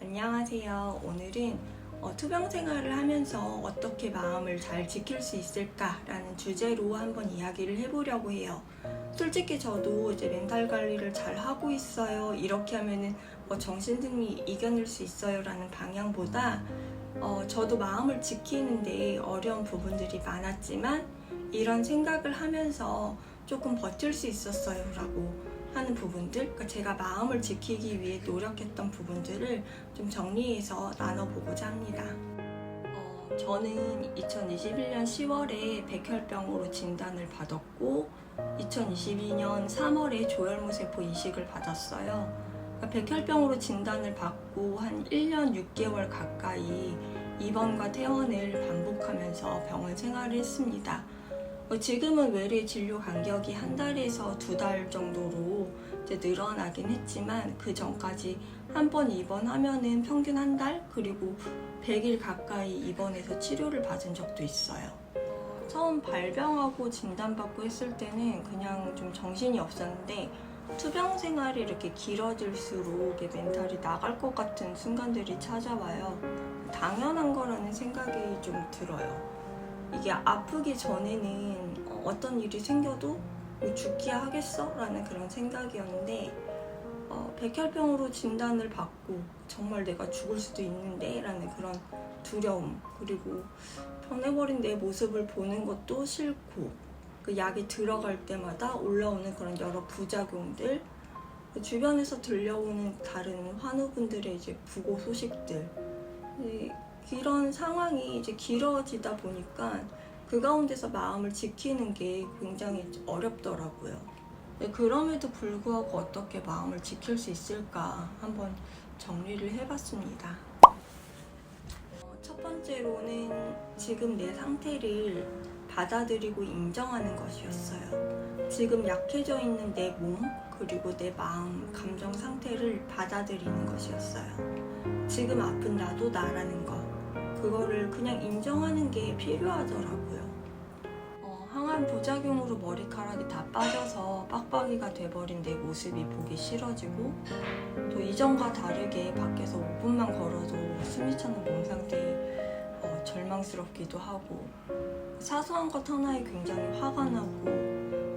안녕하세요. 오늘은 투병 생활을 하면서 어떻게 마음을 잘 지킬 수 있을까라는 주제로 한번 이야기를 해보려고 해요. 솔직히 저도 이제 멘탈 관리를 잘 하고 있어요. 이렇게 하면은 정신승리 이겨낼 수 있어요. 라는 방향보다 저도 마음을 지키는데 어려운 부분들이 많았지만 이런 생각을 하면서 조금 버틸 수 있었어요. 라고 하는 부분들, 그러니까 제가 마음을 지키기 위해 노력했던 부분들을 좀 정리해서 나눠보고자 합니다. 저는 2021년 10월에 백혈병으로 진단을 받았고 2022년 3월에 조혈모세포 이식을 받았어요. 그러니까 백혈병으로 진단을 받고 한 1년 6개월 가까이 입원과 퇴원을 반복하면서 병원 생활을 했습니다. 지금은 외래 진료 간격이 한 달에서 2달 정도로 이제 늘어나긴 했지만 그 전까지 한 번 입원하면은 평균 한 달 그리고 100일 가까이 입원해서 치료를 받은 적도 있어요. 처음 발병하고 진단받고 했을 때는 그냥 좀 정신이 없었는데 투병 생활이 이렇게 길어질수록 멘탈이 나갈 것 같은 순간들이 찾아와요. 당연한 거라는 생각이 좀 들어요. 이게 아프기 전에는 어떤 일이 생겨도 뭐 죽기야 하겠어? 라는 그런 생각이었는데 백혈병으로 진단을 받고 정말 내가 죽을 수도 있는데 라는 그런 두려움, 그리고 변해버린 내 모습을 보는 것도 싫고 그 약이 들어갈 때마다 올라오는 그런 여러 부작용들, 주변에서 들려오는 다른 환우분들의 이제 부고 소식들, 이런 상황이 이제 길어지다 보니까 그 가운데서 마음을 지키는 게 굉장히 어렵더라고요. 그럼에도 불구하고 어떻게 마음을 지킬 수 있을까 한번 정리를 해봤습니다. 첫 번째로는 지금 내 상태를 받아들이고 인정하는 것이었어요. 지금 약해져 있는 내 몸, 그리고 내 마음, 감정 상태를 받아들이는 것이었어요. 지금 아픈 나도 나라는 것, 그거를 그냥 인정하는 게 필요하더라고요. 항암 부작용으로 머리카락이 다 빠져서 빡빡이가 돼버린 내 모습이 보기 싫어지고, 또 이전과 다르게 밖에서 5분만 걸어도 숨이 차는 몸 상태에 절망스럽기도 하고, 사소한 것 하나에 굉장히 화가 나고,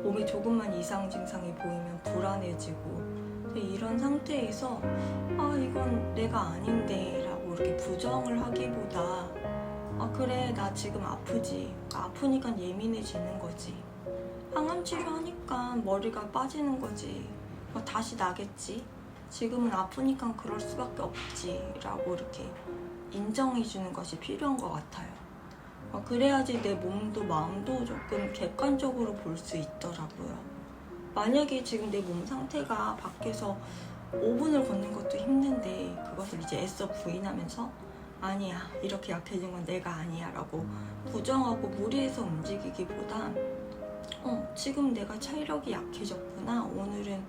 몸에 조금만 이상 증상이 보이면 불안해지고, 이런 상태에서 이건 내가 아닌데 라고 이렇게 부정을 하기보다 그래, 나 지금 아프지, 아프니까 예민해지는 거지, 항암 치료하니까 머리가 빠지는 거지, 다시 나겠지, 지금은 아프니까 그럴 수밖에 없지 라고 이렇게 인정해주는 것이 필요한 것 같아요. 그래야지 내 몸도 마음도 조금 객관적으로 볼 수 있더라고요. 만약에 지금 내 몸 상태가 밖에서 5분을 걷는 것도 힘든데 그것을 이제 애써 부인하면서 아니야, 이렇게 약해진 건 내가 아니야 라고 부정하고 무리해서 움직이기보다 지금 내가 체력이 약해졌구나, 오늘은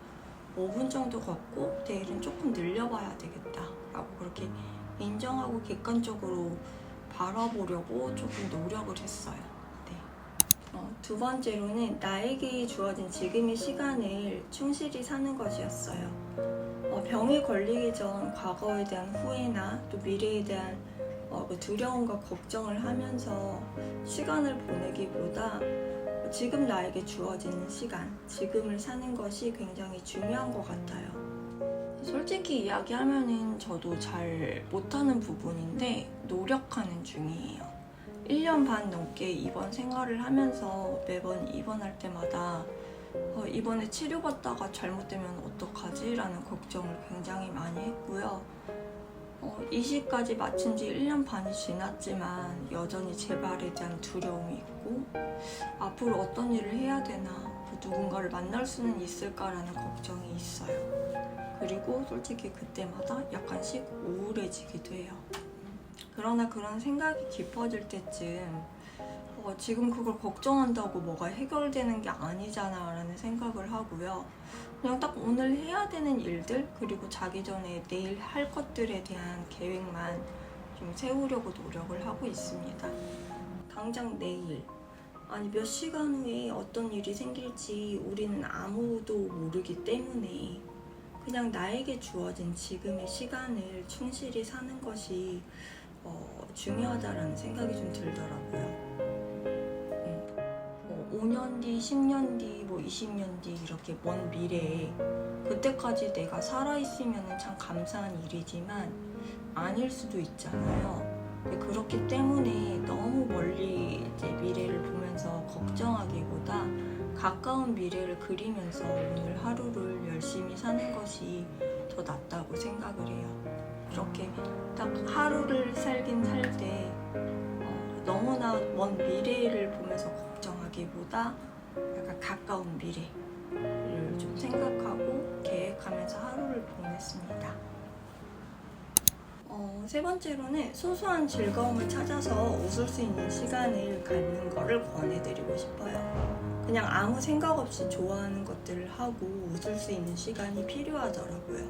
5분 정도 걷고 내일은 조금 늘려봐야 되겠다 라고 그렇게 인정하고 객관적으로 바라보려고 조금 노력을 했어요. 두 번째로는 나에게 주어진 지금의 시간을 충실히 사는 것이었어요. 병에 걸리기 전 과거에 대한 후회나 또 미래에 대한 두려움과 걱정을 하면서 시간을 보내기보다 지금 나에게 주어지는 시간, 지금을 사는 것이 굉장히 중요한 것 같아요. 솔직히 이야기하면은 저도 잘 못하는 부분인데 노력하는 중이에요. 1년 반 넘게 입원 생활을 하면서 매번 입원할 때마다 이번에 치료받다가 잘못되면 어떡하지? 라는 걱정을 굉장히 많이 했고요. 이식까지 마친 지 1년 반이 지났지만 여전히 재발에 대한 두려움이 있고, 앞으로 어떤 일을 해야 되나, 누군가를 만날 수는 있을까라는 걱정이 있어요. 그리고 솔직히 그때마다 약간씩 우울해지기도 해요. 그러나 그런 생각이 깊어질 때쯤 지금 그걸 걱정한다고 뭐가 해결되는 게 아니잖아 라는 생각을 하고요. 그냥 딱 오늘 해야 되는 일들, 그리고 자기 전에 내일 할 것들에 대한 계획만 좀 세우려고 노력을 하고 있습니다. 당장 내일, 아니 몇 시간 후에 어떤 일이 생길지 우리는 아무도 모르기 때문에 그냥 나에게 주어진 지금의 시간을 충실히 사는 것이 중요하다라는 생각이 좀 들더라고요. 5년 뒤, 10년 뒤, 20년 뒤 이렇게 먼 미래에 그때까지 내가 살아있으면 참 감사한 일이지만 아닐 수도 있잖아요. 그렇기 때문에 너무 멀리 이제 미래를 보면서 걱정하기보다 가까운 미래를 그리면서 오늘 하루를 열심히 사는 것이 더 낫다고 생각을 해요. 그렇게 딱 하루를 살긴 살되 너무나 먼 미래를 보면서 걱정하기보다 약간 가까운 미래를 좀 생각하고 계획하면서 하루를 보냈습니다. 세 번째로는 소소한 즐거움을 찾아서 웃을 수 있는 시간을 갖는 거를 권해드리고 싶어요. 그냥 아무 생각 없이 좋아하는 것들을 하고 웃을 수 있는 시간이 필요하더라고요.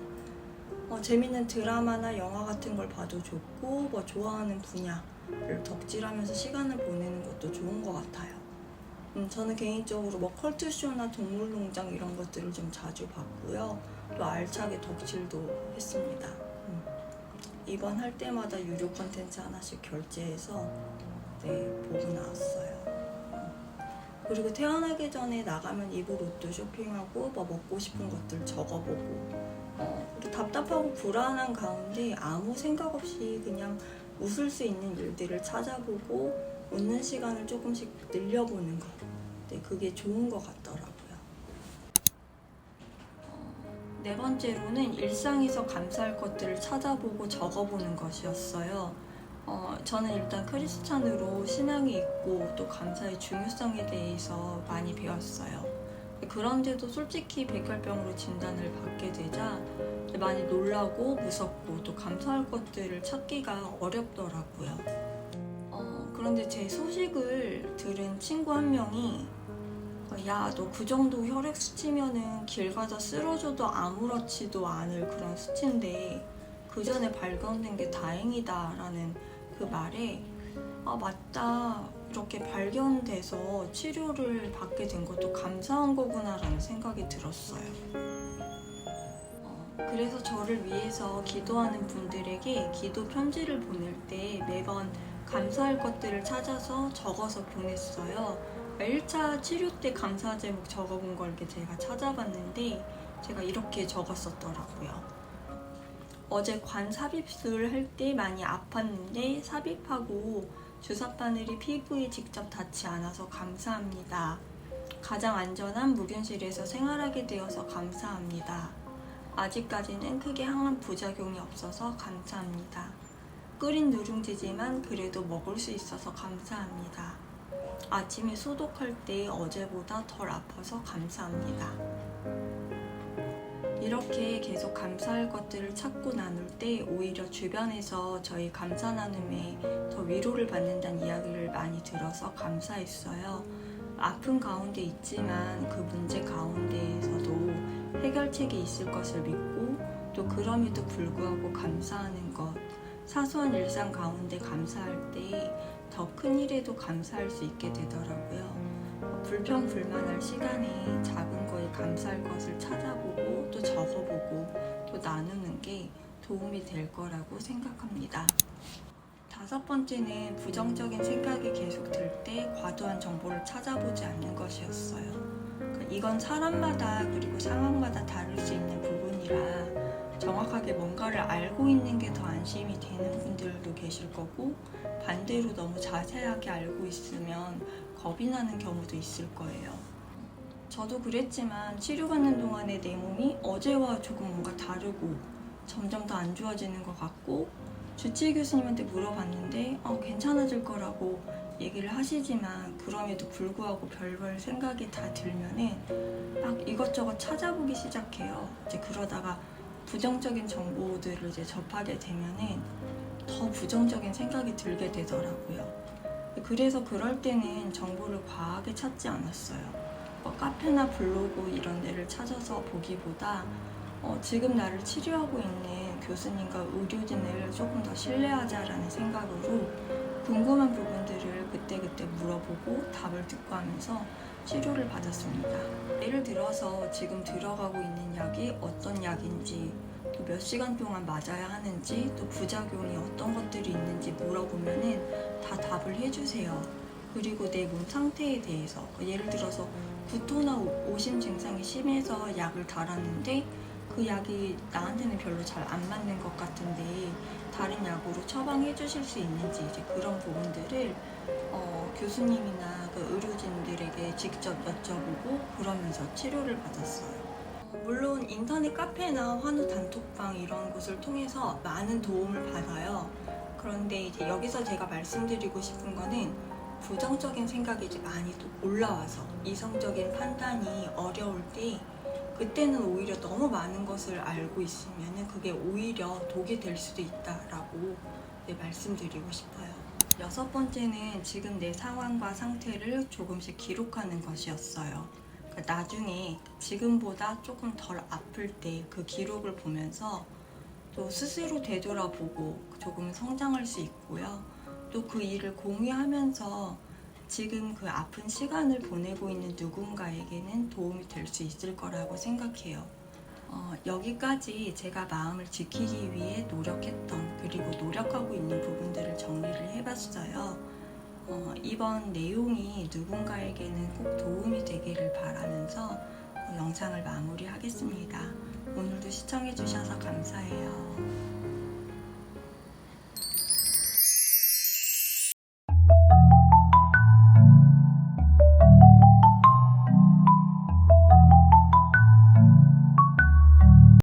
재밌는 드라마나 영화 같은 걸 봐도 좋고 좋아하는 분야를 덕질하면서 시간을 보내는 것도 좋은 것 같아요. 저는 개인적으로 컬투쇼나 동물농장 이런 것들을 좀 자주 봤고요. 또 알차게 덕질도 했습니다. 이번 할 때마다 유료 콘텐츠 하나씩 결제해서 보고 나왔어요. 그리고 태어나기 전에 나가면 입을 옷도 쇼핑하고 먹고 싶은 것들 적어보고 그리고 답답하고 불안한 가운데 아무 생각 없이 그냥 웃을 수 있는 일들을 찾아보고 웃는 시간을 조금씩 늘려보는 것. 그게 좋은 것 같더라고요. 네 번째로는 일상에서 감사할 것들을 찾아보고 적어보는 것이었어요. 저는 일단 크리스찬으로 신앙이 있고 또 감사의 중요성에 대해서 많이 배웠어요. 그런데도 솔직히 백혈병으로 진단을 받게 되자 많이 놀라고 무섭고 또 감사할 것들을 찾기가 어렵더라고요. 그런데 제 소식을 들은 친구 한 명이 야, 너 그 정도 혈액 수치면은 길 가다 쓰러져도 아무렇지도 않을 그런 수치인데 그 전에 발견된 게 다행이다 라는 그 말에 맞다, 이렇게 발견돼서 치료를 받게 된 것도 감사한 거구나 라는 생각이 들었어요. 그래서 저를 위해서 기도하는 분들에게 기도 편지를 보낼 때 매번 감사할 것들을 찾아서 적어서 보냈어요. 1차 치료 때 감사 제목 적어본 걸 이렇게 제가 찾아봤는데 제가 이렇게 적었었더라고요. 어제 관 삽입술을 할 때 많이 아팠는데 삽입하고 주사바늘이 피부에 직접 닿지 않아서 감사합니다. 가장 안전한 무균실에서 생활하게 되어서 감사합니다. 아직까지는 크게 항암 부작용이 없어서 감사합니다. 끓인 누룽지지만 그래도 먹을 수 있어서 감사합니다. 아침에 소독할 때 어제보다 덜 아파서 감사합니다. 이렇게 계속 감사할 것들을 찾고 나눌 때 오히려 주변에서 저희 감사 나눔에 더 위로를 받는다는 이야기를 많이 들어서 감사했어요. 아픈 가운데 있지만 그 문제 가운데에서도 해결책이 있을 것을 믿고 또 그럼에도 불구하고 감사하는 것, 사소한 일상 가운데 감사할 때 더 큰 일에도 감사할 수 있게 되더라고요. 불평불만할 시간에 작은 거에 감사할 것을 찾아보고 또 적어보고 또 나누는 게 도움이 될 거라고 생각합니다. 5번째는 부정적인 생각이 계속 들 때 과도한 정보를 찾아보지 않는 것이었어요. 이건 사람마다 그리고 상황마다 다를 수 있는 부분이라 정확하게 뭔가를 알고 있는 게 더 안심이 되는 분들도 계실 거고 반대로 너무 자세하게 알고 있으면 겁이 나는 경우도 있을 거예요. 저도 그랬지만 치료받는 동안에 내 몸이 어제와 조금 뭔가 다르고 점점 더 안 좋아지는 것 같고 주치의 교수님한테 물어봤는데 괜찮아질 거라고 얘기를 하시지만 그럼에도 불구하고 별별 생각이 다 들면은 막 이것저것 찾아보기 시작해요. 이제 그러다가 부정적인 정보들을 이제 접하게 되면은 더 부정적인 생각이 들게 되더라고요. 그래서 그럴 때는 정보를 과하게 찾지 않았어요. 카페나 블로그 이런 데를 찾아서 보기보다 지금 나를 치료하고 있는 교수님과 의료진을 조금 더 신뢰하자라는 생각으로 궁금한 부분들을 그때그때 물어보고 답을 듣고 하면서 치료를 받았습니다. 예를 들어서 지금 들어가고 있는 약이 어떤 약인지, 또 몇 시간 동안 맞아야 하는지, 또 부작용이 어떤 것들이 있는지 물어보면은 다 답을 해주세요. 그리고 내 몸 상태에 대해서, 예를 들어서 구토나 오심 증상이 심해서 약을 달았는데 그 약이 나한테는 별로 잘 안 맞는 것 같은데 다른 약으로 처방해 주실 수 있는지, 이제 그런 부분들을 교수님이나 그 의료진들에게 직접 여쭤보고 그러면서 치료를 받았어요. 물론 인터넷 카페나 환우 단톡방 이런 곳을 통해서 많은 도움을 받아요. 그런데 이제 여기서 제가 말씀드리고 싶은 거는 부정적인 생각이 이제 많이 또 올라와서 이성적인 판단이 어려울 때, 그때는 오히려 너무 많은 것을 알고 있으면 그게 오히려 독이 될 수도 있다라고 말씀드리고 싶어요. 6번째는 지금 내 상황과 상태를 조금씩 기록하는 것이었어요. 그러니까 나중에 지금보다 조금 덜 아플 때 그 기록을 보면서 또 스스로 되돌아보고 조금 성장할 수 있고요. 또 그 일을 공유하면서 지금 그 아픈 시간을 보내고 있는 누군가에게는 도움이 될 수 있을 거라고 생각해요. 여기까지 제가 마음을 지키기 위해 노력했던, 그리고 노력하고 있는 부분들을 정리를 해봤어요. 이번 내용이 누군가에게는 꼭 도움이 되기를 바라면서 영상을 마무리하겠습니다. 오늘도 시청해주셔서 감사해요.